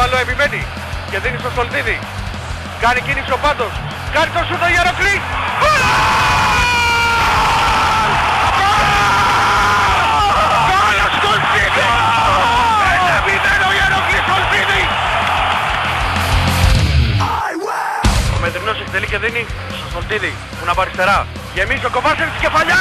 άλλο επιμένει και δίνει στο Στολτίδη. Κάνει κίνηση ο Πάντος. Κάνει το σούτ ο Γεροκλής. Γκολ ο Στολτίδη! 1-0 ο Γεροκλής Στολτίδη! Ο Μετρινός εκτελεί και δίνει στο Στολτίδη που είναι από αριστερά. Γεμίζει ο Κοβάσεβιτς κεφαλιά.